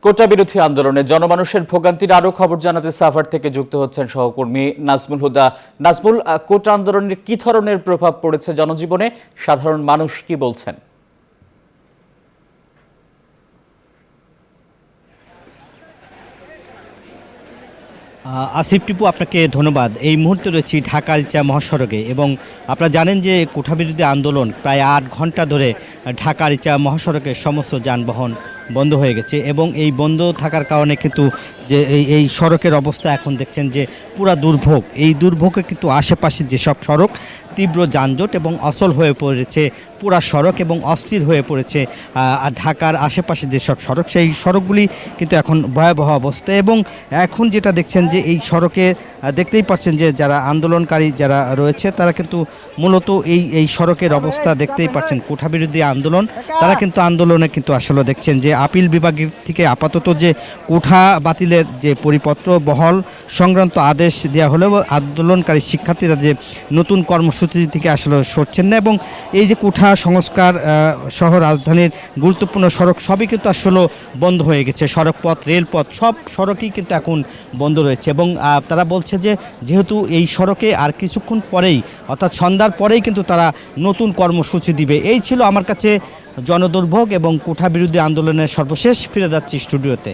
কোটা বিরোধী আন্দোলনে জনমানুষের ভোগান্তির আরো খবর জানাতে সাভার থেকে যুক্ত হচ্ছেন সহকর্মী নাজমুল হুদা। নাজমুল, কোটা আন্দোলনের কি ধরনের প্রভাব পড়েছে জনজীবনে, সাধারণ মানুষ কি বলছেন? আসিফ টিপু, আপনাকে ধন্যবাদ। এই মুহূর্তে রয়েছি ঢাকা ইলচা মহাসড়কে এবং আপনারা জানেন যে কোটা বিরোধী আন্দোলন প্রায় ৮ ঘন্টা ধরে ঢাকা ইলচা মহাসড়কের সমস্ত যানবাহন বন্ধ হয়ে গেছে এবং এই বন্ধ থাকার কারণে কিন্তু যে এই সড়কের অবস্থা এখন দেখছেন যে পুরা দুর্ভোগ। এই দুর্ভোগে কিন্তু আশেপাশে যেসব সড়ক তীব্র যানজট এবং অচল হয়ে পড়েছে পুরা সড়ক এবং অস্থির হয়ে পড়েছে ঢাকার আশেপাশে যেসব সড়ক, সেই সড়কগুলি কিন্তু এখন ভয়াবহ অবস্থা। এবং এখন যেটা দেখছেন যে এই সড়কে দেখতেই পাচ্ছেন যে যারা আন্দোলনকারী যারা রয়েছে তারা কিন্তু মূলত এই সড়কের অবস্থা দেখতেই পাচ্ছেন। কোটা বিরোধী আন্দোলন, তারা কিন্তু আন্দোলনে কিন্তু আসলে দেখছেন যে আপিল বিভাগের থেকে আপাতত যে কোটা বাতিলের যে পরিপত্র বহাল সংক্রান্ত আদেশ দেওয়া হলেও আন্দোলনকারী শিক্ষার্থীরা যে নতুন কর্মসূচি থেকে আসলে সরছেন না এবং এই যে কোটা সংস্কার সহ রাজধানীর গুরুত্বপূর্ণ সড়ক সবই কিন্তু আসলে বন্ধ হয়ে গেছে। সড়কপথ, রেলপথ সব সড়কই কিন্তু এখন বন্ধ রয়েছে এবং তারা বলছে যে যেহেতু এই সড়কে আর কিছুক্ষণ পরেই অর্থাৎ সন্ধ্যার পরেই কিন্তু তারা নতুন কর্মসূচি দিবে। এই ছিল আমার কাছে জনদুর্ভোগ এবং কোটা বিরোধী আন্দোলনের সর্বশেষ। ফিরে যাচ্ছি স্টুডিওতে।